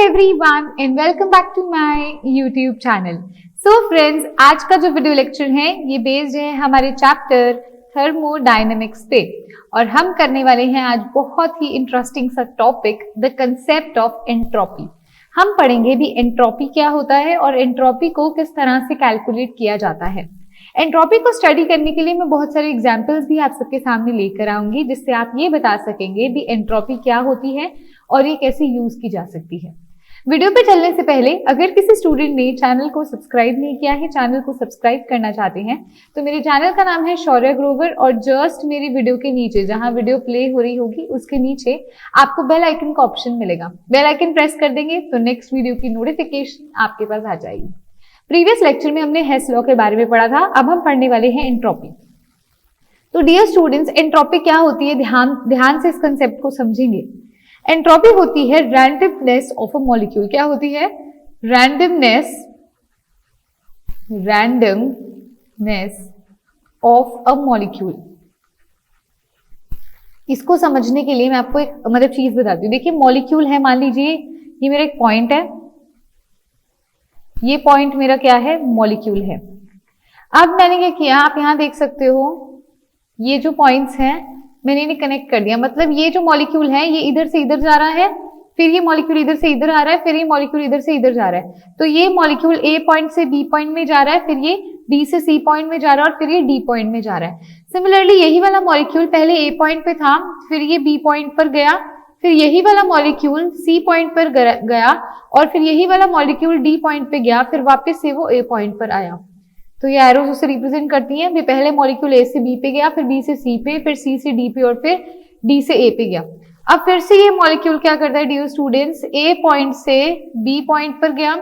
everyone and welcome back to my YouTube channel. So friends, आज का जो video lecture है ये बेस्ड है हमारे चैप्टर थर्मोडायनेमिक्स पे और हम करने वाले हैं आज बहुत ही इंटरेस्टिंग सा topic the concept of entropy. हम पढ़ेंगे भी एंट्रोपी क्या होता है और एंट्रोपी को किस तरह से कैलकुलेट किया जाता है। एंट्रोपी को स्टडी करने के लिए मैं बहुत सारे एग्जाम्पल्स भी आप सबके सामने लेकर आऊंगी जिससे आप ये बता सकेंगे भी एंट्रोपी क्या होती है और ये कैसे यूज की जा सकती है। वीडियो पे चलने से पहले अगर किसी स्टूडेंट ने चैनल को सब्सक्राइब नहीं किया है, चैनल को सब्सक्राइब करना चाहते हैं तो मेरे चैनल का नाम है शौर्य ग्रोवर और जस्ट मेरी वीडियो के नीचे जहां वीडियो प्ले हो रही होगी उसके नीचे आपको बेल आइकन का ऑप्शन मिलेगा। बेल आइकन प्रेस कर देंगे तो नेक्स्ट वीडियो की नोटिफिकेशन आपके पास आ जाएगी। प्रीवियस लेक्चर में हमने हेस लॉ के बारे में पढ़ा था, अब हम पढ़ने वाले हैं एंट्रोपी। तो डियर स्टूडेंट्स, एंट्रोपी क्या होती है ध्यान से इस कंसेप्ट को समझेंगे। एंट्रोपी होती है रैंडमनेस ऑफ अ मॉलिक्यूल। क्या होती है? Randomness of a molecule. इसको समझने के लिए मैं आपको एक चीज बताती हूँ। देखिए मॉलिक्यूल है, मान लीजिए ये मेरा एक पॉइंट है, ये पॉइंट मेरा क्या है? मॉलिक्यूल है। अब मैंने क्या किया, आप यहां देख सकते हो ये जो पॉइंट्स हैं मैंने इन्हें कनेक्ट कर दिया। मतलब ये जो मॉलिक्यूल है ये इधर से इधर जा रहा है, फिर ये मॉलिक्यूल इधर से इधर आ रहा है, फिर ये मॉलिक्यूल इधर से इधर जा रहा है। तो ये मॉलिक्यूल ए पॉइंट से बी पॉइंट में जा रहा है, फिर ये बी से सी पॉइंट में जा रहा है और फिर ये डी पॉइंट में जा रहा है। सिमिलरली यही वाला मॉलिक्यूल पहले ए पॉइंट पे था, फिर ये बी पॉइंट पर गया, फिर यही वाला मॉलिक्यूल सी पॉइंट पर गया और फिर यही वाला मॉलिक्यूल डी पॉइंट पे गया, फिर वापस से वो ए पॉइंट पर आया। तो ये एरोज उसे रिप्रेजेंट करती हैं। भी पहले मॉलिक्यूल ए से बी पे गया, फिर बी से सी पे, फिर सी से डी पे और फिर डी से ए पे गया। अब फिर से ये मॉलिक्यूल क्या करता है डियर स्टूडेंट्स? ए पॉइंट से बी पॉइंट पर गया,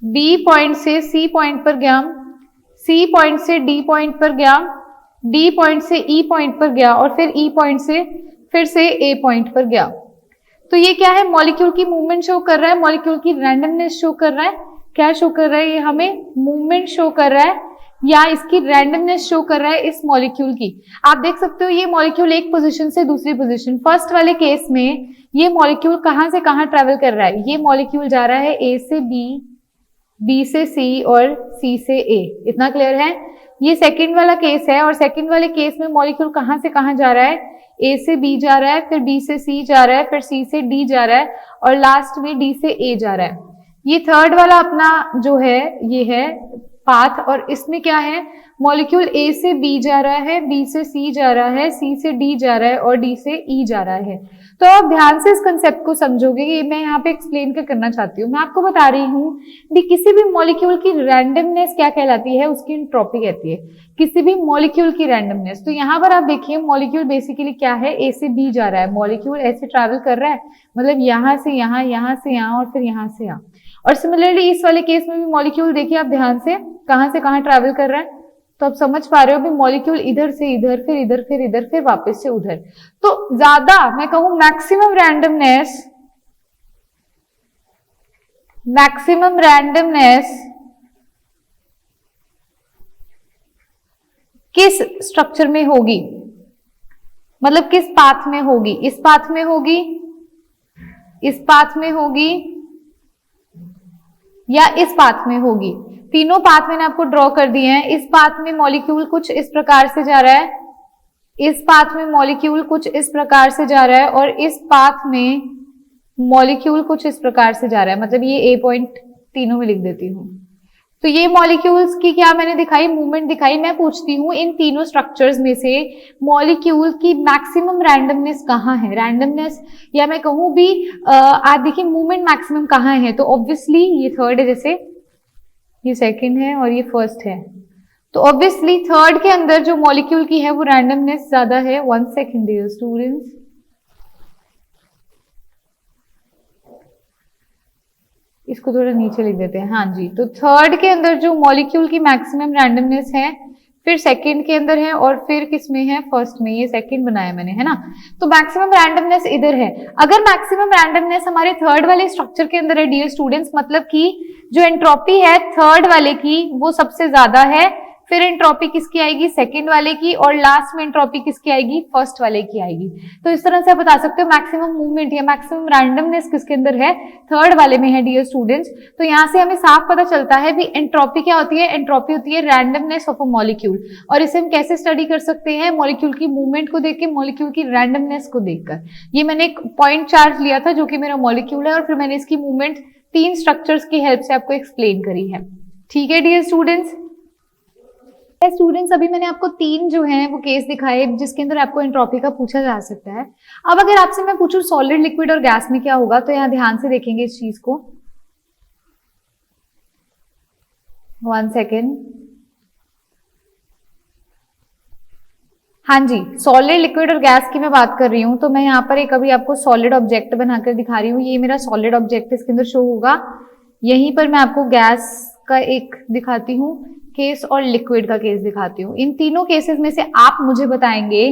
बी पॉइंट से सी पॉइंट पर गया, सी पॉइंट से डी पॉइंट पर गया, डी पॉइंट से ई पॉइंट पर गया और फिर ई पॉइंट से फिर से ए पॉइंट पर गया। तो ये क्या है? मॉलिक्यूल की मूवमेंट शो कर रहा है, मॉलिक्यूल की रैंडमनेस शो कर रहा है। क्या शो कर रहा है? ये हमें मूवमेंट शो कर रहा है या इसकी रैंडमनेस शो कर रहा है इस मॉलिक्यूल की। आप देख सकते हो ये मॉलिक्यूल एक पोजीशन से दूसरी पोजीशन, फर्स्ट वाले केस में ये मॉलिक्यूल कहां से कहां ट्रेवल कर रहा है? ये मॉलिक्यूल जा रहा है ए से बी, बी से सी और सी से ए। इतना क्लियर है? ये सेकंड वाला केस है और सेकंड वाले केस में मॉलिक्यूल कहां से कहां जा रहा है? ए से बी जा रहा है, फिर बी से सी जा रहा है, फिर सी से डी जा रहा है और लास्ट में डी से ए जा रहा है। ये थर्ड वाला अपना जो है ये है पाथ और इसमें क्या है? मॉलिक्यूल ए से बी जा रहा है, बी से सी जा रहा है, सी से डी जा रहा है और डी से ई जा रहा है। तो आप ध्यान से इस कंसेप्ट को समझोगे कि मैं यहाँ पे एक्सप्लेन करना चाहती हूँ। मैं आपको बता रही हूँ कि किसी भी मॉलिक्यूल की रैंडमनेस क्या कहलाती है? उसकी एंट्रोपी कहती है, किसी भी मॉलिक्यूल की रैंडमनेस। तो यहाँ पर आप देखिए मॉलिक्यूल बेसिकली क्या है? ए से बी जा रहा है, मॉलिक्यूल ऐसे ट्रैवल कर रहा है, मतलब यहाँ से यहाँ, यहाँ से यहाँ और फिर यहाँ से यहाँ। और सिमिलरली इस वाले केस में भी मॉलिक्यूल देखिए आप ध्यान से कहां ट्रैवल कर रहा है। तो आप समझ पा रहे हो भी मॉलिक्यूल इधर से इधर, फिर इधर, फिर इधर, फिर वापस से उधर। तो ज्यादा मैं कहूं मैक्सिमम रैंडमनेस किस स्ट्रक्चर में होगी? मतलब किस पाथ में होगी? इस पाथ में होगी, इस पाथ में होगी या इस पाथ में होगी? तीनों पाथ मैंने आपको ड्रॉ कर दिए हैं। इस पाथ में मॉलिक्यूल कुछ इस प्रकार से जा रहा है, इस पाथ में मॉलिक्यूल कुछ इस प्रकार से जा रहा है और इस पाथ में मॉलिक्यूल कुछ इस प्रकार से जा रहा है। मतलब ये ए पॉइंट तीनों में लिख देती हूँ। तो ये मॉलिक्यूल्स की क्या मैंने दिखाई? मूवमेंट दिखाई। मैं पूछती हूँ इन तीनों स्ट्रक्चर्स में से मॉलिक्यूल की मैक्सिमम रैंडमनेस कहाँ है? रैंडमनेस या मैं कहूँ भी आप देखिए मूवमेंट मैक्सिमम कहाँ है? तो ऑब्वियसली ये थर्ड है, जैसे ये सेकंड है और ये फर्स्ट है। तो ऑब्वियसली थर्ड के अंदर जो मॉलिक्यूल की है वो रैंडमनेस ज्यादा है। 1 सेकंड डियर स्टूडेंट्स, इसको थोड़ा नीचे लिख देते हैं। हाँ जी, तो थर्ड के अंदर जो मॉलिक्यूल की मैक्सिमम रैंडमनेस है, फिर सेकंड के अंदर है और फिर किस में है? फर्स्ट में। ये सेकंड बनाया मैंने, है ना? तो मैक्सिमम रैंडमनेस इधर है। अगर मैक्सिमम रैंडमनेस हमारे थर्ड वाले स्ट्रक्चर के अंदर है डियर स्टूडेंट्स, मतलब कि जो एंट्रोपी है थर्ड वाले की वो सबसे ज्यादा है, फिर एंट्रोपी किसकी आएगी, सेकंड वाले की, और लास्ट में एंट्रोपी किसकी आएगी, फर्स्ट वाले की आएगी। तो इस तरह से आप बता सकते हो मैक्सिमम मूवमेंट या मैक्सिमम रैंडमनेस किसके अंदर है, थर्ड वाले में है डियर स्टूडेंट्स। तो यहाँ से हमें साफ पता चलता है भी एंट्रोपी क्या होती है, एंट्रोपी होती है रैंडमनेस ऑफ अ मॉलिक्यूल। और इसे हम कैसे स्टडी कर सकते हैं, मॉलिक्यूल की मूवमेंट को देख के, मॉलिक्यूल की रैंडमनेस को देखकर। ये मैंने एक पॉइंट चार्ज लिया था जो कि मेरा मॉलिक्यूल है, और फिर मैंने इसकी मूवमेंट 3 स्ट्रक्चर्स की हेल्प से आपको एक्सप्लेन करी है। ठीक है डियर स्टूडेंट्स। अभी मैंने आपको 3 जो है वो केस दिखाए जिसके अंदर आपको एंट्रोपी का पूछा जा सकता है। अब अगर आपसे मैं पूछूं सॉलिड, लिक्विड और गैस में क्या होगा, तो यहाँ ध्यान से देखेंगे इस चीज को। 1 सेकेंड। हाँ जी, सॉलिड, लिक्विड और गैस की मैं बात कर रही हूँ। तो मैं यहाँ पर एक अभी आपको सॉलिड ऑब्जेक्ट बनाकर दिखा रही हूँ। ये मेरा सॉलिड ऑब्जेक्ट इसके अंदर शो होगा। यहीं पर मैं आपको गैस का एक दिखाती हूँ केस और लिक्विड का केस दिखाती हूँ। इन तीनों केसेस में से आप मुझे बताएंगे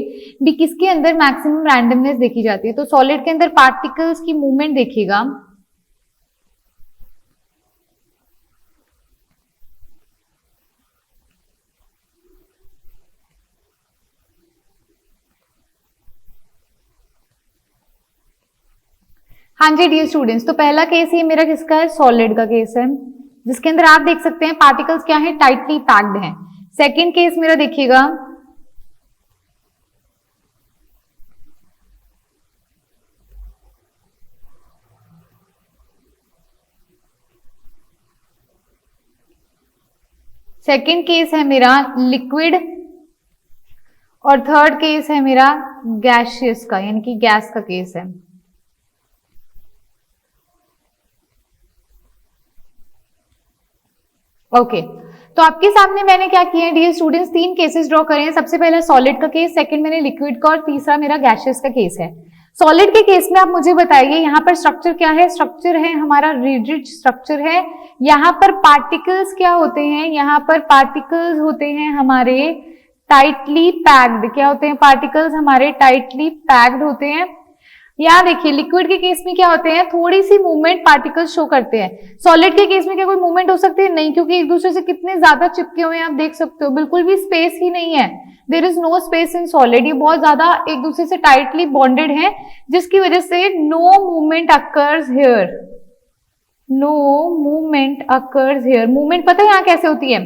भी किसके अंदर मैक्सिमम रैंडमनेस देखी जाती है। तो सॉलिड के अंदर पार्टिकल्स की मूवमेंट देखिएगा, हाँ जी डियर स्टूडेंट्स। तो पहला केस ये मेरा किसका है, सॉलिड का केस है, जिसके अंदर आप देख सकते हैं पार्टिकल्स क्या है, टाइटली पैक्ड हैं। सेकंड केस मेरा देखिएगा, सेकंड केस है मेरा लिक्विड, और थर्ड केस है मेरा गैसियस का, यानी कि गैस का केस है। ओके, तो आपके सामने मैंने क्या किया है डियर स्टूडेंट्स, 3 केसेस ड्रॉ करे हैं। सबसे पहले सॉलिड का केस, सेकंड मैंने लिक्विड का, और तीसरा मेरा गैसियस का केस है। सॉलिड के केस में आप मुझे बताइए यहाँ पर स्ट्रक्चर क्या है, स्ट्रक्चर है हमारा रिजिड स्ट्रक्चर है। यहाँ पर पार्टिकल्स क्या होते हैं, यहाँ पर पार्टिकल्स होते हैं हमारे टाइटली पैक्ड। क्या होते हैं, पार्टिकल्स हमारे टाइटली पैक्ड होते हैं। यहाँ देखिए लिक्विड के केस में क्या होते हैं, थोड़ी सी मूवमेंट पार्टिकल्स शो करते हैं। सॉलिड के केस में क्या कोई मूवमेंट हो सकती है, नहीं, क्योंकि एक दूसरे से कितने ज्यादा चिपके हुए हैं आप देख सकते हो, बिल्कुल भी स्पेस ही नहीं है। There is no space in solid, ये बहुत ज्यादा एक दूसरे से टाइटली बॉन्डेड है, जिसकी वजह से no movement occurs here, no movement occurs here. Movement पता है यहाँ कैसे होती है,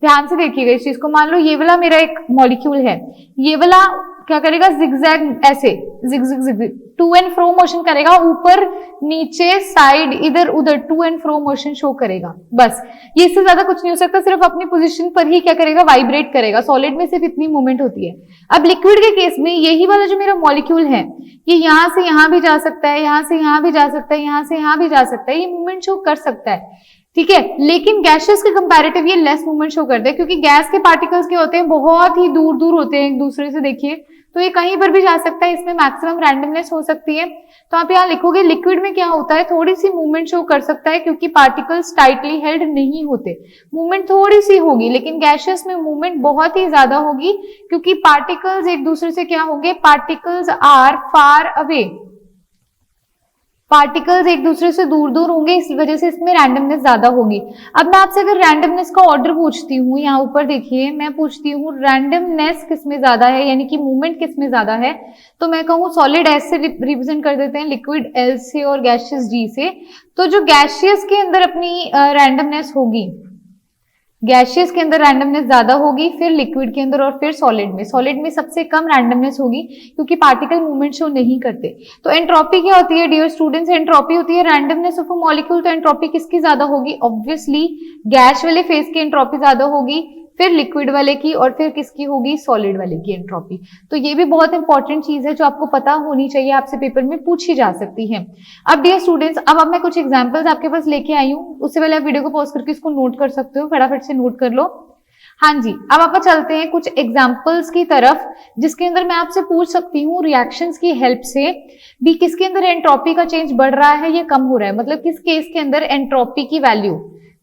ध्यान से देखिएगा इस चीज को। मान लो ये वाला मेरा एक मॉलिक्यूल है, ये वाला क्या करेगा, जिगजैग, ऐसे zig zig zig to and fro motion करेगा, ऊपर नीचे साइड इधर उधर to and fro motion show करेगा। बस ये इससे ज्यादा कुछ नहीं हो सकता, सिर्फ अपनी पोजीशन पर ही क्या करेगा, वाइब्रेट करेगा। सॉलिड में सिर्फ इतनी मूवमेंट होती है। अब लिक्विड के केस में यही वाला जो मेरा मॉलिक्यूल है, ये यहां से यहां भी जा सकता है, यहां से यहां भी जा सकता है, यहां से यहां भी जा सकता है, ये मूवमेंट शो कर सकता है, ठीक है। लेकिन गैसेस के कंपैरेटिव ये लेस मूवमेंट शो करते हैं, क्योंकि गैस के पार्टिकल्स के होते हैं बहुत ही दूर दूर होते हैं एक दूसरे से, देखिए, तो ये कहीं पर भी जा सकता है, इसमें मैक्सिमम रैंडमनेस हो सकती है। तो आप यहाँ लिखोगे लिक्विड में क्या होता है, थोड़ी सी मूवमेंट शो कर सकता है, क्योंकि पार्टिकल्स टाइटली हेल्ड नहीं होते, मूवमेंट थोड़ी सी होगी। लेकिन गैसेस में मूवमेंट बहुत ही ज्यादा होगी, क्योंकि पार्टिकल्स एक दूसरे से क्या होंगे, particles are far away, particles एक दूसरे से दूर दूर होंगे, इस वजह से इसमें रैंडमनेस ज्यादा होगी। अब मैं आपसे अगर रैंडमनेस का ऑर्डर पूछती हूँ, यहाँ ऊपर देखिए मैं पूछती हूँ रैंडमनेस किस में ज्यादा है, यानी कि मूवमेंट किस में ज्यादा है, तो मैं कहूँ सॉलिड एस से रिप्रेजेंट कर देते हैं, लिक्विड एल से, और गैसियस जी से। तो जो गैसियस के अंदर अपनी रैंडमनेस होगी, गैसियस के अंदर रैंडमनेस ज्यादा होगी, फिर लिक्विड के अंदर, और फिर सॉलिड में। सॉलिड में सबसे कम रैंडमनेस होगी, क्योंकि पार्टिकल मूवमेंट शो नहीं करते। तो एंट्रोपी क्या होती है डियर स्टूडेंट्स, एंट्रोपी होती है रैंडमनेस ऑफ अ मॉलिक्यूल। तो एंट्रोपी किसकी ज्यादा होगी, ऑब्वियसली गैस वाले फेज की एंट्रोपी ज्यादा होगी, फिर लिक्विड वाले की, और फिर किसकी होगी, सॉलिड वाले की एंट्रोपी। तो ये भी बहुत इंपॉर्टेंट चीज है जो आपको पता होनी चाहिए, आपसे पेपर में पूछी जा सकती है। अब डियर स्टूडेंट्स, अब मैं कुछ एग्जांपल्स आपके पास लेके आई हूँ, उससे पहले आप वीडियो को पॉज करके इसको नोट कर सकते हो, फटाफट से नोट कर लो। हाँ जी, अब आप चलते हैं कुछ एग्जाम्पल्स की तरफ, जिसके अंदर मैं आपसे पूछ सकती हूँ रिएक्शंस की हेल्प से भी किसके अंदर एंट्रोपी का चेंज बढ़ रहा है या कम हो रहा है। मतलब किस केस के अंदर एंट्रोपी की वैल्यू,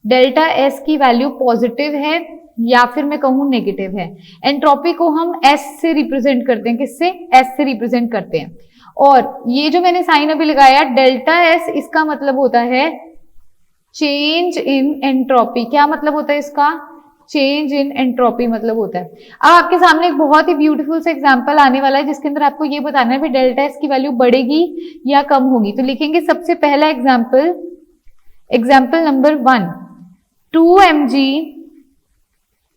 डेल्टा एस की वैल्यू पॉजिटिव है या फिर मैं कहूं नेगेटिव है। एंट्रोपी को हम एस से रिप्रेजेंट करते हैं, किससे, एस से रिप्रेजेंट करते हैं। और ये जो मैंने साइन अभी लगाया डेल्टा एस, इसका मतलब होता है चेंज इन एंट्रोपी। क्या मतलब होता है इसका, चेंज इन एंट्रोपी मतलब होता है। अब आपके सामने एक बहुत ही ब्यूटीफुल सा एग्जांपल आने वाला है जिसके अंदर आपको ये बताना है कि डेल्टा एस की वैल्यू बढ़ेगी या कम होगी। तो लिखेंगे सबसे पहला एग्जांपल, एग्जांपल नंबर 1, 2 mg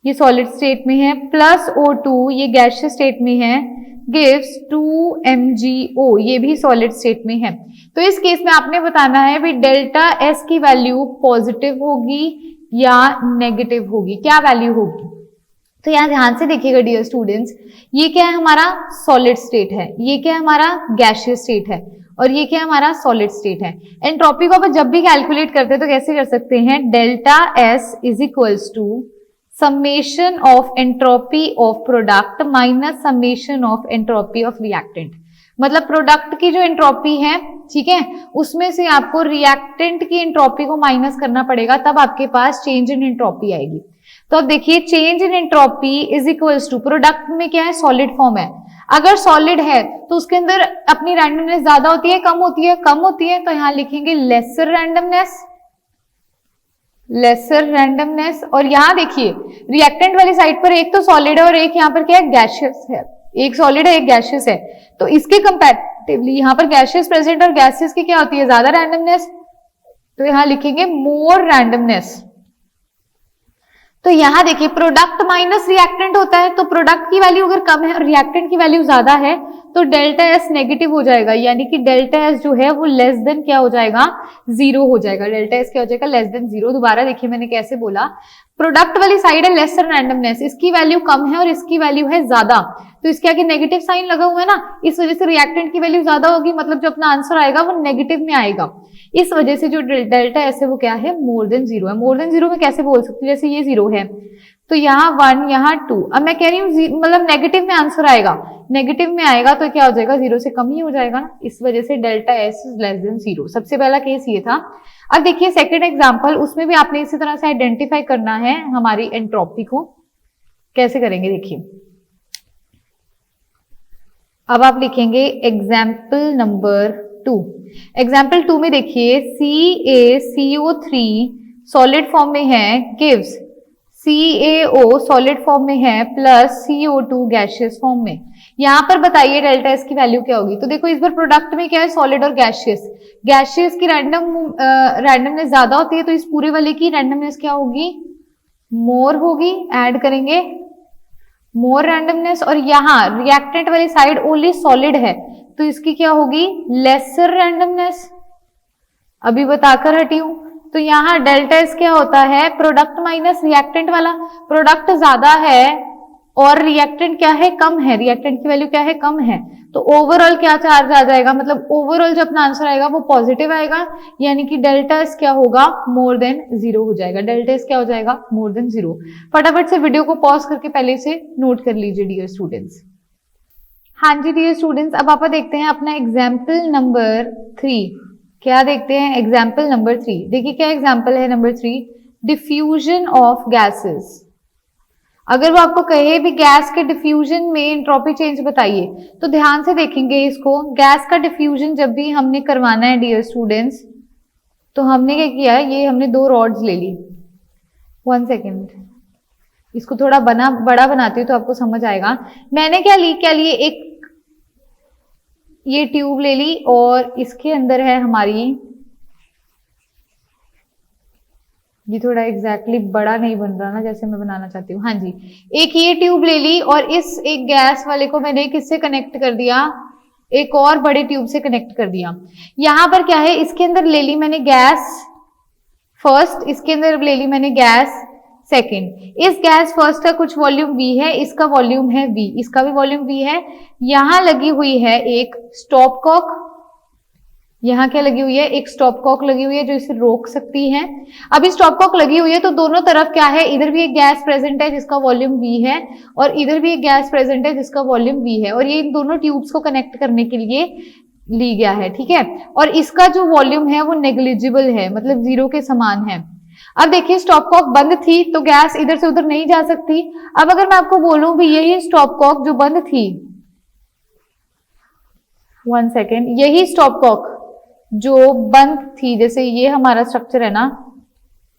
ये सॉलिड स्टेट में है प्लस O2 ये गैसियस स्टेट में है, गिव्स 2 MgO ये भी सॉलिड स्टेट में है। तो इस केस में आपने बताना है भी डेल्टा एस की वैल्यू पॉजिटिव होगी या नेगेटिव होगी, क्या वैल्यू होगी। तो यहां ध्यान से देखिएगा डियर स्टूडेंट्स, ये क्या है हमारा सॉलिड स्टेट है, ये क्या है हमारा गैसियस स्टेट है और ये क्या है हमारा सॉलिड स्टेट है। एंट्रोपी को आप जब भी कैलकुलेट करते हैं तो कैसे कर सकते हैं, delta S is equals to summation of entropy of product minus summation of entropy of reactant। मतलब प्रोडक्ट की जो एंट्रोपी है, ठीक है, उसमें से आपको रिएक्टेंट की एंट्रोपी को माइनस करना पड़ेगा, तब आपके पास चेंज इन एंट्रोपी आएगी। तो अब देखिए change in entropy is equals to, product में क्या है सॉलिड फॉर्म है, अगर सॉलिड है तो उसके अंदर अपनी रैंडमनेस ज्यादा होती है कम होती है, कम होती है, तो यहां लिखेंगे लेसर रैंडमनेस, लेसर रैंडमनेस। और यहां देखिए रिएक्टेंट वाली साइड पर एक तो सॉलिड है और एक यहां पर क्या है गैसियस है, एक सॉलिड है एक गैसियस है, तो इसके कंपैरेटिवली यहां पर गैसियस प्रेजेंट और गैसियस की क्या होती है ज्यादा रैंडमनेस, तो यहां लिखेंगे मोर रैंडमनेस। तो यहां देखिए प्रोडक्ट माइनस रिएक्टेंट होता है, तो प्रोडक्ट की वैल्यू अगर कम है और रिएक्टेंट की वैल्यू ज्यादा है तो डेल्टा एस नेगेटिव हो जाएगा, यानी कि डेल्टा एस जो है वो लेस देन क्या हो जाएगा, 0 हो जाएगा। डेल्टा एस क्या हो जाएगा, लेस देन 0। दोबारा देखिए मैंने कैसे बोला, प्रोडक्ट वाली साइड है लेसर रैंडमनेस, इसकी वैल्यू कम है और इसकी वैल्यू है ज्यादा, तो इसके आगे नेगेटिव साइन लगा हुआ है ना, इस वजह से रिएक्टेंट की वैल्यू ज्यादा होगी, मतलब जो अपना आंसर आएगा वो नेगेटिव में आएगा। इस वजह से जो डेल्टा एस है वो क्या है, मोर देन 0 है। मोर देन 0 में कैसे बोल सकती हूँ, जैसे ये 0 है तो यहाँ 1 यहाँ 2, अब मैं कह रही हूँ मतलब नेगेटिव में आंसर आएगा, नेगेटिव में आएगा तो क्या हो जाएगा 0 से कम ही हो जाएगा ना, इस वजह से delta S is less than 0। सबसे पहला केस ये था। अब देखिए सेकंड एग्जांपल, उसमें भी आपने इसी तरह से आइडेंटिफाई करना है हमारी एंट्रोपी को, कैसे करेंगे देखिए। अब आप लिखेंगे एग्जाम्पल नंबर 2। एग्जाम्पल 2 में देखिए CaCO3 सॉलिड फॉर्म में है, गिव्स CaO सॉलिड फॉर्म में है प्लस CO2 गैसियस फॉर्म में। यहां पर बताइए डेल्टा एस की वैल्यू क्या होगी। तो देखो इस बार प्रोडक्ट में क्या है सॉलिड और गैसियस, गैसियस की रैंडमनेस ज्यादा होती है तो इस पूरे वाले की रैंडमनेस क्या होगी, मोर होगी, ऐड करेंगे मोर रैंडमनेस। और यहाँ रिएक्टेंट वाली साइड ओनली सॉलिड है तो इसकी क्या होगी, लेसर रैंडमनेस, अभी बताकर हटी हूं। तो यहाँ डेल्टा एस क्या होता है, प्रोडक्ट माइनस रिएक्टेंट वाला, प्रोडक्ट ज्यादा है और रिएक्टेंट क्या है कम है, रिएक्टेंट की वैल्यू क्या है कम है, तो ओवरऑल क्या चार्ज आ जाएगा, मतलब ओवरऑल जो अपना आंसर आएगा वो पॉजिटिव आएगा, यानी कि डेल्टा एस क्या होगा, मोर देन 0 हो जाएगा। डेल्टा एस क्या हो जाएगा, मोर देन 0। फटाफट से वीडियो को पॉज करके पहले से नोट कर लीजिए डियर स्टूडेंट्स। हाँ जी डियर स्टूडेंट्स, अब आप देखते हैं अपना एग्जाम्पल नंबर 3। क्या देखते हैं, एग्जाम्पल नंबर 3। देखिए क्या एग्जाम्पल है नंबर 3, डिफ्यूजन ऑफ गैसेस। अगर वो आपको कहे भी गैस के डिफ्यूजन में एंट्रोपी चेंज बताइए तो ध्यान से देखेंगे इसको। गैस का डिफ्यूजन जब भी हमने करवाना है डियर स्टूडेंट्स तो हमने क्या किया, ये हमने 2 रॉड्स ले ली। 1 सेकेंड, इसको थोड़ा बड़ा बनाती हूँ तो आपको समझ आएगा। मैंने क्या लिए एक ये ट्यूब ले ली और इसके अंदर है हमारी, ये थोड़ा एग्जैक्टली बड़ा नहीं बन रहा ना जैसे मैं बनाना चाहती हूँ। हाँ जी, एक ये ट्यूब ले ली और इस एक गैस वाले को मैंने किससे कनेक्ट कर दिया, एक और बड़े ट्यूब से कनेक्ट कर दिया। यहां पर क्या है, इसके अंदर ले ली मैंने गैस फर्स्ट, इसके अंदर ले ली मैंने गैस सेकेंड। इस गैस फर्स्ट का कुछ वॉल्यूम V है, इसका वॉल्यूम है V, इसका भी वॉल्यूम V है। यहां लगी हुई है एक स्टॉप कॉक, यहाँ क्या लगी हुई है, एक स्टॉप कॉक लगी हुई है जो इसे रोक सकती है। अभी स्टॉप कॉक लगी हुई है तो दोनों तरफ क्या है, इधर भी एक गैस प्रेजेंट है जिसका वॉल्यूम V है और इधर भी एक गैस प्रेजेंट है जिसका वॉल्यूम V है, और ये इन दोनों ट्यूब्स को कनेक्ट करने के लिए ली गया है, ठीक है। और इसका जो वॉल्यूम है वो नेग्लिजिबल है, मतलब 0 के समान है। अब देखिए स्टॉप कॉक बंद थी तो गैस इधर से उधर नहीं जा सकती। अब अगर मैं आपको बोलूं भी यही स्टॉप कॉक जो बंद थी, 1 सेकेंड, यही स्टॉप कॉक जो बंद थी, जैसे ये हमारा स्ट्रक्चर है ना,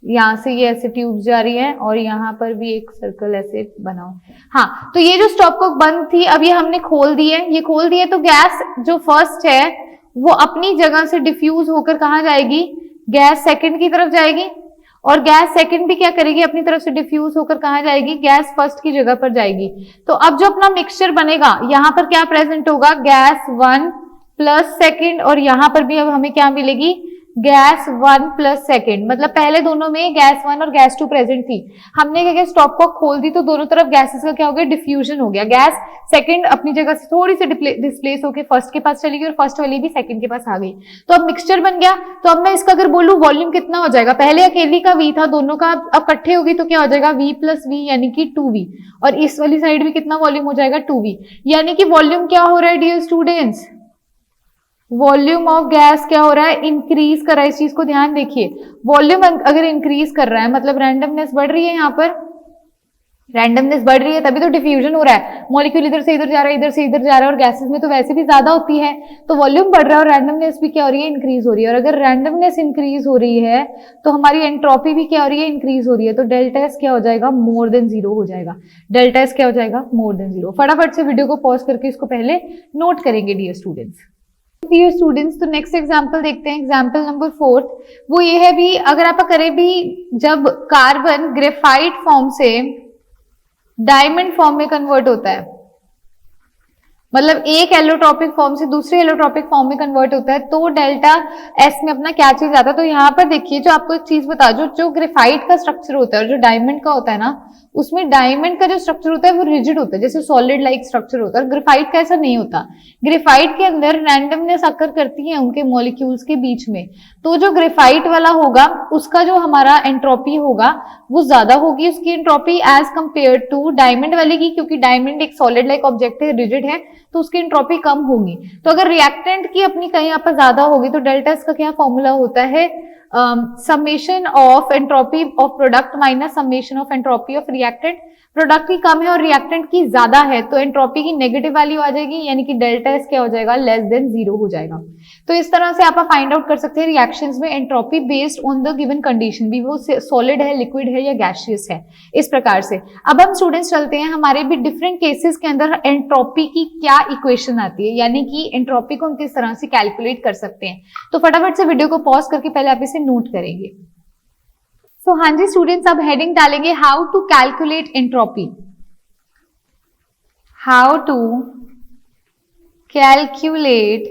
यहाँ से ये ऐसे ट्यूब जा रही है और यहाँ पर भी एक सर्कल ऐसे बनाओ। हाँ, तो ये जो स्टॉप कॉक बंद थी अब ये हमने खोल दी है, ये खोल दी है, तो गैस जो फर्स्ट है वो अपनी जगह से डिफ्यूज होकर कहाँ जाएगी, गैस सेकंड की तरफ जाएगी, और गैस सेकंड भी क्या करेगी, अपनी तरफ से डिफ्यूज होकर कहाँ जाएगी, गैस फर्स्ट की जगह पर जाएगी। तो अब जो अपना मिक्सचर बनेगा यहाँ पर क्या प्रेजेंट होगा, गैस 1 प्लस सेकंड, और यहाँ पर भी अब हमें क्या मिलेगी, गैस 1 प्लस सेकेंड। मतलब पहले दोनों में गैस 1 और गैस 2 प्रेजेंट थी, हमने क्या किया, स्टॉप कॉक खोल दी तो दोनों तरफ गैसेस का क्या हो गया, डिफ्यूजन हो गया। गैस सेकंड अपनी जगह से थोड़ी सी डिस्प्लेस होकर फर्स्ट के पास चली गई और फर्स्ट वाली भी सेकंड के पास आ गई। तो अब मिक्सचर बन गया। तो अब मैं इसका अगर बोलूं वॉल्यूम कितना हो जाएगा, पहले अकेली का V था, दोनों का अब इकट्ठे होगी तो क्या हो जाएगा, V प्लस V यानी कि 2V, और इस वाली साइड भी कितना वॉल्यूम हो जाएगा, 2V। यानी कि वॉल्यूम क्या हो रहा है dear students, volume of gas क्या हो रहा है, इंक्रीज कर रहा है। इस चीज को ध्यान देखिए, वॉल्यूम अगर इंक्रीज कर रहा है मतलब रैंडमनेस बढ़ रही है, यहाँ पर रैंडमनेस बढ़ रही है तभी तो डिफ्यूजन हो रहा है, मॉलिक्यूल इधर से इधर जा रहा है, इधर से इधर जा रहा है, और गैसेस में तो वैसे भी ज्यादा होती है, तो वॉल्यूम बढ़ रहा है और रैंडमनेस भी क्या हो रही है, इंक्रीज हो रही है। और अगर रैंडमनेस इंक्रीज हो रही है तो हमारी एंट्रोपी भी क्या हो रही है, इंक्रीज हो रही है। तो डेल्टा एस क्या हो जाएगा, मोर देन 0 हो जाएगा। डेल्टा एस क्या हो जाएगा, मोर देन 0। फटाफट से वीडियो को पॉज करके इसको पहले नोट करेंगे डियर स्टूडेंट्स। डियर स्टूडेंट्स, तो नेक्स्ट एग्जांपल देखते हैं, एग्जांपल नंबर 4। वो ये है भी, अगर आप करें भी, जब कार्बन ग्रेफाइट फॉर्म से डायमंड फॉर्म में कन्वर्ट होता है, मतलब एक एलोट्रोपिक फॉर्म से दूसरे एलोट्रोपिक फॉर्म में कन्वर्ट होता है, तो डेल्टा एस में अपना क्या चीज आता है। तो यहाँ पर देखिए, जो आपको एक चीज बता, जो ग्रेफाइट का स्ट्रक्चर होता है और जो डायमंड का होता है ना, उसमें डायमंड का जो स्ट्रक्चर होता है वो रिजिड होता है, जैसे सॉलिड लाइक स्ट्रक्चर होता है। ग्रेफाइट का ऐसा नहीं होता, ग्रेफाइट के अंदर रैंडमनेस अकर करती है उनके मॉलिक्यूल्स के बीच में। तो जो ग्रेफाइट वाला होगा उसका जो हमारा एंट्रोपी होगा वो ज्यादा होगी, उसकी entropy as compare to diamond वाले की, क्योंकि डायमंड एक सॉलिड लाइक ऑब्जेक्ट है, रिजिड है, तो उसकी एंट्रोपी कम होगी। तो अगर रिएक्टेंट की अपनी कहीं यहाँ पर ज्यादा होगी तो डेल्टा एस का क्या फॉर्मूला होता है, summation of entropy of product minus summation of entropy of reactant. Product की कम है और रिएक्टेंट की ज्यादा है तो एंट्रोपी की नेगेटिव वैल्यू आ जाएगी, यानी कि डेल्टा एस क्या हो जाएगा, लेस देन 0 हो जाएगा। तो इस तरह से आप फाइंड आउट कर सकते हैं रिएक्शंस में entropy based on the given condition, भी वो सॉलिड है, लिक्विड है या गैसियस है, इस प्रकार से। अब हम स्टूडेंट्स चलते हैं, हमारे भी डिफरेंट केसेस के अंदर एंट्रोपी की क्या इक्वेशन आती है, यानी कि एंट्रोपी को हम किस तरह से कैलकुलेट कर सकते हैं। तो फटाफट से वीडियो को पॉज करके पहले आप इसे नोट करेंगे। तो हाँ जी स्टूडेंट्स, अब हेडिंग डालेंगे how to calculate entropy. How to calculate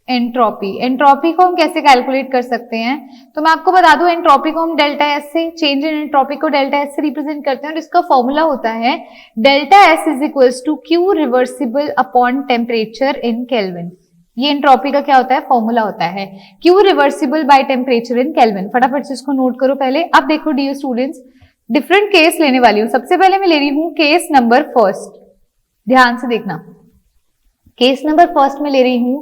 entropy. Entropy को हम कैसे कैलकुलेट कर सकते हैं, तो मैं आपको बता दूं, एंट्रोपी को हम डेल्टा एस से, चेंज इन एंट्रोपी को डेल्टा एस से रिप्रेजेंट करते हैं, और इसका फॉर्मूला होता है delta S is equals to Q reversible upon temperature in Kelvin. ये एंट्रोपी का क्या होता है, फॉर्मूला होता है, Q reversible by temperature in Kelvin. फटाफट से इसको नोट करो पहले। अब देखो डियर स्टूडेंट्स, डिफरेंट केस लेने वाली हूं। सबसे पहले मैं ले रही हूं केस नंबर फर्स्ट, ध्यान से देखना। केस नंबर फर्स्ट में ले रही हूं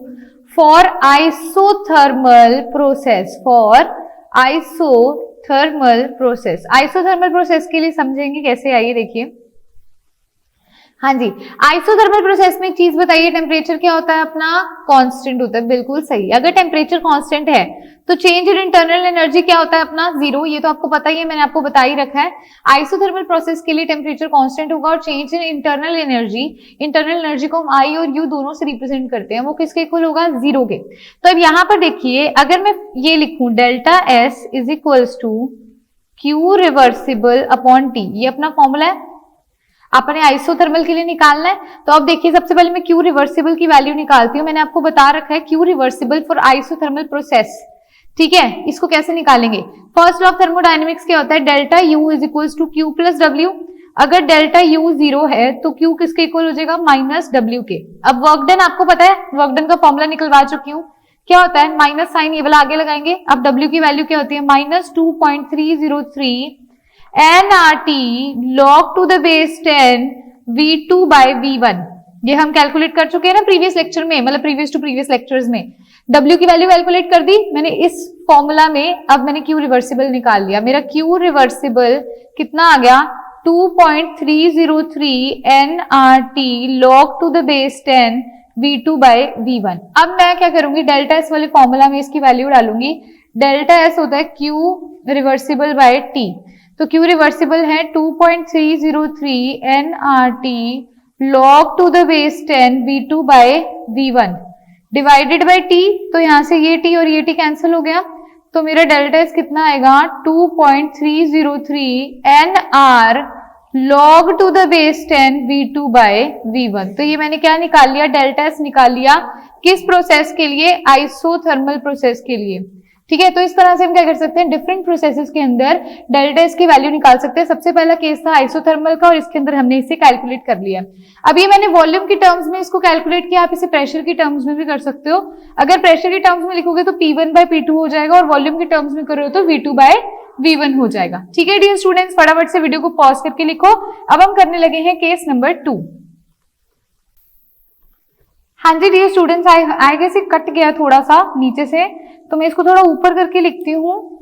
for isothermal process, for isothermal process. Isothermal process के लिए समझेंगे कैसे, आइए देखिए। हाँ जी, आइसोथर्मल प्रोसेस में एक चीज बताइए, टेम्परेचर क्या होता है अपना, कांस्टेंट होता है, बिल्कुल सही। अगर टेम्परेचर कांस्टेंट है तो चेंज इन इंटरनल एनर्जी क्या होता है अपना, 0। ये तो आपको पता ही है, मैंने आपको बता ही रखा है। आइसोथर्मल प्रोसेस के लिए टेम्परेचर कांस्टेंट होगा और चेंज इन इंटरनल एनर्जी को हम आई और यू दोनों से रिप्रेजेंट करते हैं, वो किसके इक्वल होगा, 0 के। तो अब यहाँ पर देखिए, अगर मैं ये लिखूं delta S is equals to Q reversible upon T, ये अपना फॉर्मूला है, आपने आइसोथर्मल के लिए निकालना है। तो अब देखिए, सबसे पहले मैं क्यू रिवर्सिबल की वैल्यू निकालती हूँ। मैंने आपको बता रखा है Q reversible for isothermal process, ठीक है। इसको कैसे निकालेंगे, फर्स्ट लॉ ऑफ थर्मोडायनेमिक्स क्या होता है, delta U is equals to Q plus W. अगर डेल्टा यू 0 है तो क्यू किसके इक्वल हो जाएगा, माइनस डब्ल्यू के। अब वर्क डन आपको पता है, वर्क डन का फॉर्मूला निकलवा चुकी हूँ, क्या होता है, माइनस साइन ये वाला आगे लगाएंगे। अब डब्ल्यू की वैल्यू क्या होती है, minus 2.303 nRT log to the base 10 V2 by V1। ये हम कैलकुलेट कर चुके हैं ना प्रीवियस लेक्चर में, मतलब प्रीवियस टू प्रीवियस लेक्चर्स में। W की वैल्यू कैलकुलेट कर दी मैंने इस फॉर्मूला में। अब मैंने Q रिवर्सिबल निकाल लिया, मेरा Q रिवर्सिबल कितना आ गया, 2.303 nRT log to the base 10 V2 by V1। अब मैं क्या करूंगी, डेल्टा एस वाले फॉर्मूला में इसकी वैल्यू डालूंगी, डेल्टा एस होता है क्यू रिवर्सिबल बाय टी। तो क्यू रिवर्सिबल है 2.303 nRT log to the base 10 V2 by V1 divided by T. तो यहां से ये टी और ये टी कैंसिल हो गया, तो मेरा डेल्टा एस कितना आएगा 2.303 nR log to the base 10 V2 by V1। तो ये मैंने क्या निकाल लिया, डेल्टा एस निकाल लिया। किस प्रोसेस के लिए, आइसोथर्मल प्रोसेस के लिए। ठीक है, तो इस तरह से हम क्या कर सकते हैं, डिफरेंट प्रोसेसेस के अंदर डेल्टा एस की वैल्यू निकाल सकते हैं। सबसे पहला केस था आइसोथर्मल का और इसके अंदर हमने इसे कैलकुलेट कर लिया। अब ये मैंने वॉल्यूम की टर्म्स में इसको कैलकुलेट किया, आप इसे प्रेशर की टर्म्स में भी कर सकते हो। अगर प्रेशर की टर्म्स में लिखोगे तो P1 बाय P2 हो जाएगा और वॉल्यूम की टर्म्स में करो तो V2 बाय V1 हो जाएगा। ठीक है डियर स्टूडेंट्स, फटाफट से वीडियो को पॉज करके लिखो। अब हम करने लगे हैं केस नंबर 2। हाँ जी डियर स्टूडेंट्स, आई गेस ये कट गया थोड़ा सा नीचे से, तो मैं इसको थोड़ा ऊपर करके लिखती हूँ।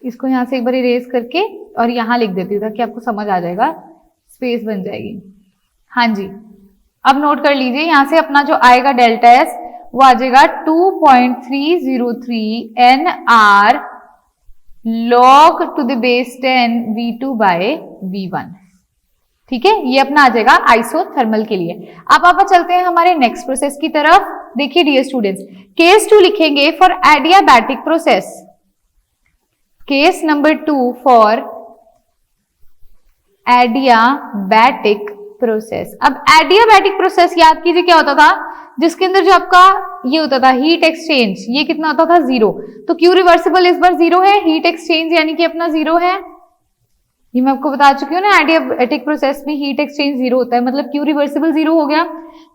इसको यहां से एक बार इरेज करके और यहां लिख देती हूँ ताकि आपको समझ आ जाएगा, स्पेस बन जाएगी। हाँ जी, अब नोट कर लीजिए, यहां से अपना जो आएगा डेल्टा एस वो आ जाएगा 2.303 nR log to the base 10 V2 by V1। ठीक है, ये अपना आ जाएगा आइसोथर्मल के लिए। अब आप चलते हैं हमारे नेक्स्ट प्रोसेस की तरफ। देखिए डियर स्टूडेंट्स, केस 2 लिखेंगे for adiabatic process. Case number 2 for adiabatic process. अब एडियाबैटिक प्रोसेस याद कीजिए क्या होता था, जिसके अंदर जो आपका ये होता था हीट एक्सचेंज, ये कितना होता था 0। तो क्यू रिवर्सिबल इस बार 0 है, हीट एक्सचेंज यानी कि अपना 0 है। ये मैं आपको बता चुकी हूँ ना, एडियाबैटिक प्रोसेस में हीट एक्सचेंज 0 होता है, मतलब क्यू रिवर्सिबल 0 हो गया।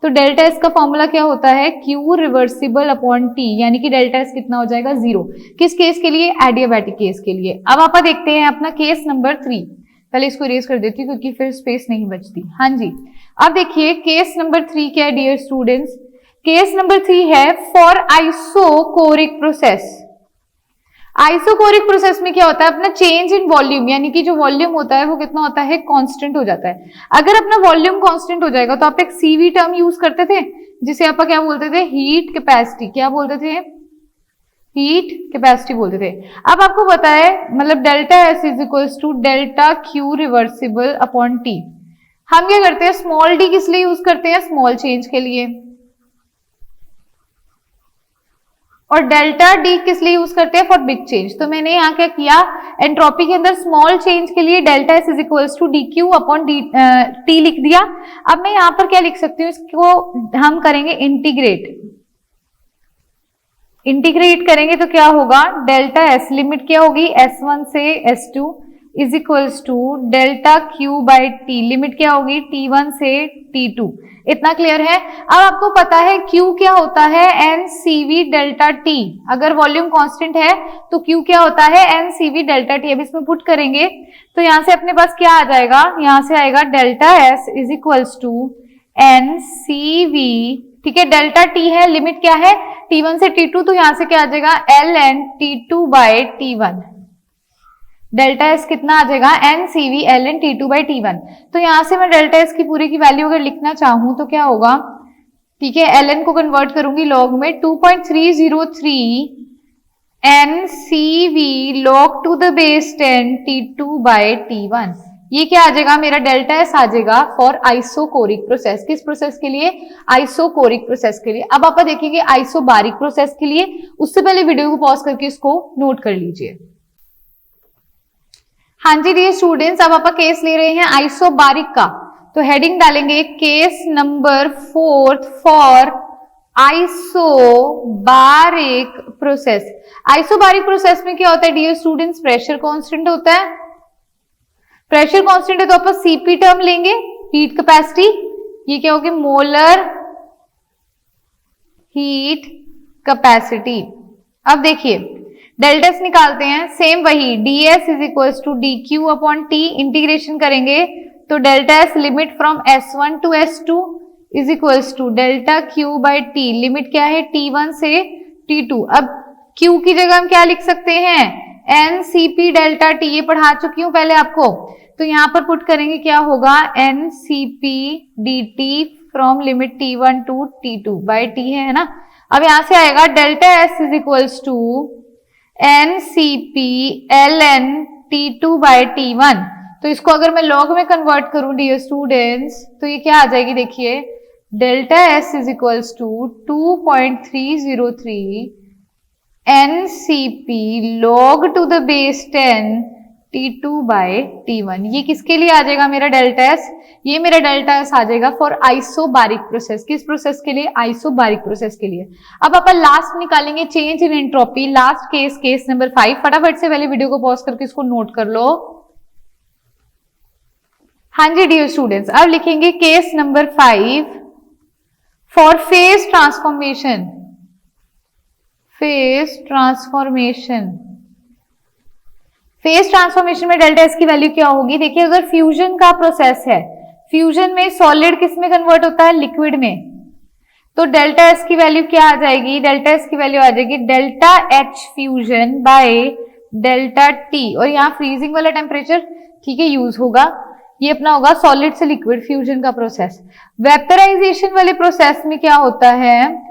तो डेल्टा एस का फॉर्मूला क्या होता है, क्यू रिवर्सिबल अपॉन टी, यानी कि डेल्टा एस कितना हो जाएगा 0। किस केस के लिए, एडियाबैटिक केस के लिए। अब आप देखते हैं अपना केस नंबर 3। पहले इसको इरेज कर देती हूँ क्योंकि फिर स्पेस नहीं बचती। हाँ जी, अब देखिए केस नंबर 3 क्या है डियर स्टूडेंट्स। केस नंबर 3 है for isochoric process. Isochoric process में क्या होता है, अपना चेंज इन वॉल्यूम, यानी कि जो वॉल्यूम होता है वो कितना होता है, कांस्टेंट हो जाता है। अगर अपना वॉल्यूम कांस्टेंट हो जाएगा तो आप एक सीवी टर्म यूज करते थे जिसे आप क्या बोलते थे, हीट कैपेसिटी। क्या बोलते थे, हीट कैपेसिटी बोलते थे। अब आपको पता है मतलब delta S is equals to delta Q reversible upon T. हम क्या करते हैं, स्मॉल डी किस लिए यूज करते हैं, स्मॉल चेंज के लिए, और डेल्टा डी किस लिए यूज करते हैं, फॉर बिग चेंज। तो मैंने यहाँ क्या किया, एंट्रोपी के अंदर स्मॉल चेंज के लिए delta S is equals to d Q upon T लिख दिया। अब मैं यहाँ पर क्या लिख सकती हूँ, इसको हम करेंगे इंटीग्रेट। इंटीग्रेट करेंगे तो क्या होगा, डेल्टा एस लिमिट क्या होगी, S1 से S2 is equals to delta Q by T, limit क्या होगी T1 से T2। इतना क्लियर है। अब आपको पता है Q क्या होता है, NCV डेल्टा T। अगर वॉल्यूम कांस्टेंट है तो Q क्या होता है, NCV डेल्टा T। अब इसमें पुट करेंगे तो यहां से अपने पास क्या आ जाएगा, यहां से आएगा delta S is equals to NCV। ठीक है, डेल्टा T है, लिमिट क्या है T1 से T2, तो यहां से क्या आ जाएगा ln T2 bye T1। Delta S कितना आ जाएगा, NCV ln T2 by T1। तो यहां से मैं डेल्टा एस की पूरी की वैल्यू अगर लिखना चाहूं तो क्या होगा, ठीक है, ln को कन्वर्ट करूंगी लॉग में, 2.303 NCV log to the base 10 T2 by T1। ये क्या आ जाएगा, मेरा डेल्टा एस आ जाएगा फॉर आइसोकोरिक प्रोसेस। किस प्रोसेस के लिए, आइसोकोरिक प्रोसेस के लिए। अब आप देखेंगे आइसोबारिक प्रोसेस के लिए, उससे पहले वीडियो को पॉज करके इसको नोट कर लीजिए। हाँ जी डियर स्टूडेंट्स, अब आप केस ले रहे हैं आइसोबारिक का, तो हेडिंग डालेंगे case number 4 for isobaric process. Isobaric process में क्या होता है डियर स्टूडेंट्स, प्रेशर कांस्टेंट होता है। प्रेशर कांस्टेंट है तो आप सीपी टर्म लेंगे, हीट कैपेसिटी, ये क्या होगी, मोलर हीट कैपेसिटी। अब देखिए डेल्टा एस निकालते हैं, सेम वही ds is equals to d Q upon T. Integration करेंगे तो delta S limit from S1 to S2 is equals to delta Q by T, limit क्या है T1 से T2। अब Q की जगह हम क्या लिख सकते हैं, NCP डेल्टा T, ये पढ़ा चुकी हूं पहले आपको। तो यहां पर पुट करेंगे क्या होगा, NCP dt from limit T1 to T2 by T है ना। अब यहां से आएगा delta S is equals to N C P L N T2/T1। तो इसको अगर मैं लॉग में कन्वर्ट करूं डियर स्टूडेंट्स, तो ये क्या आ जाएगी, देखिए delta S is equals to 2.303 NCP log to the base 10 T2/T1। ये किसके लिए आ जाएगा मेरा डेल्टा एस, ये मेरा डेल्टा एस आ जाएगा फॉर आइसोबारिक प्रोसेस। किस प्रोसेस के लिए, आइसोबारिक प्रोसेस के लिए। अब अपन लास्ट निकालेंगे change in entropy, last case number 5। फटाफट से पहले वीडियो को पॉज करके इसको नोट कर लो। हाँ जी डियर स्टूडेंट्स, अब लिखेंगे case number 5 for phase transformation. Phase transformation में डेल्टा एस की वैल्यू क्या होगी, देखिए अगर फ्यूजन का प्रोसेस है, फ्यूजन में सॉलिड किस में कन्वर्ट होता है, लिक्विड में, तो डेल्टा एस की वैल्यू क्या आ जाएगी, डेल्टा एस की वैल्यू आ जाएगी delta H fusion by delta T, और यहाँ फ्रीजिंग वाला टेम्परेचर ठीक है यूज होगा। ये अपना होगा सॉलिड से लिक्विड फ्यूजन का प्रोसेस। वेपराइजेशन वाले प्रोसेस में क्या होता है,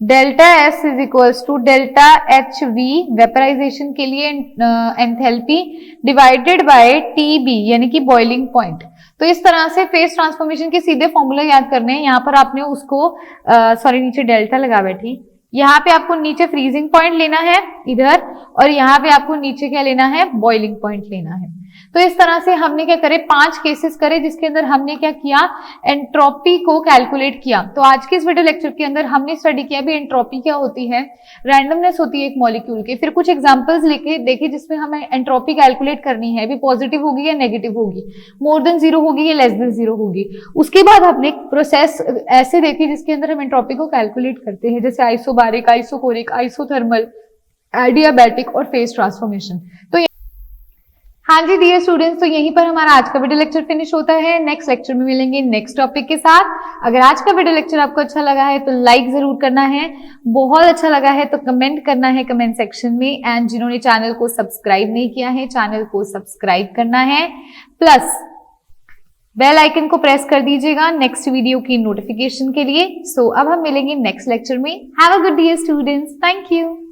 delta S is equals to delta H V, vaporization के लिए enthalpy divided by T B यानी कि बॉइलिंग पॉइंट। तो इस तरह से फेज ट्रांसफॉर्मेशन के सीधे फॉर्मूला याद करने हैं। यहाँ पर आपने उसको सॉरी नीचे डेल्टा लगा बैठी, यहाँ पे आपको नीचे फ्रीजिंग पॉइंट लेना है इधर, और यहाँ पे आपको नीचे क्या लेना है, बॉइलिंग पॉइंट लेना है। तो इस तरह से हमने क्या करे, 5 केसेस करे जिसके अंदर हमने क्या किया, एंट्रोपी को कैलकुलेट किया। तो आज के इस वीडियो लेक्चर के अंदर हमने स्टडी किया भी एंट्रोपी क्या होती है, रैंडमनेस होती है एक मॉलिक्यूल के, फिर कुछ एग्जांपल्स लेके देखे जिसमें हमें एंट्रोपी कैलकुलेट करनी है, भी पॉजिटिव होगी या नेगेटिव होगी, मोर देन 0 होगी या लेस देन 0 होगी। उसके बाद हमने प्रोसेस ऐसे देखी जिसके अंदर हम एंट्रोपी को कैलकुलेट करते हैं, जैसे आइसोबारिक, आइसोकोरिक, आइसोथर्मल, एडियाबैटिक और फेज ट्रांसफॉर्मेशन। तो हाँ जी डियर स्टूडेंट्स, तो यहीं पर हमारा आज का वीडियो लेक्चर फिनिश होता है। नेक्स्ट लेक्चर में मिलेंगे नेक्स्ट टॉपिक के साथ। अगर आज का वीडियो लेक्चर आपको अच्छा लगा है तो लाइक जरूर करना है, बहुत अच्छा लगा है तो कमेंट करना है कमेंट सेक्शन में, एंड जिन्होंने चैनल को सब्सक्राइब नहीं किया है चैनल को सब्सक्राइब करना है, प्लस बेल आइकन को प्रेस कर दीजिएगा नेक्स्ट वीडियो की नोटिफिकेशन के लिए। सो अब हम मिलेंगे नेक्स्ट लेक्चर में। Have a good day students, thank you.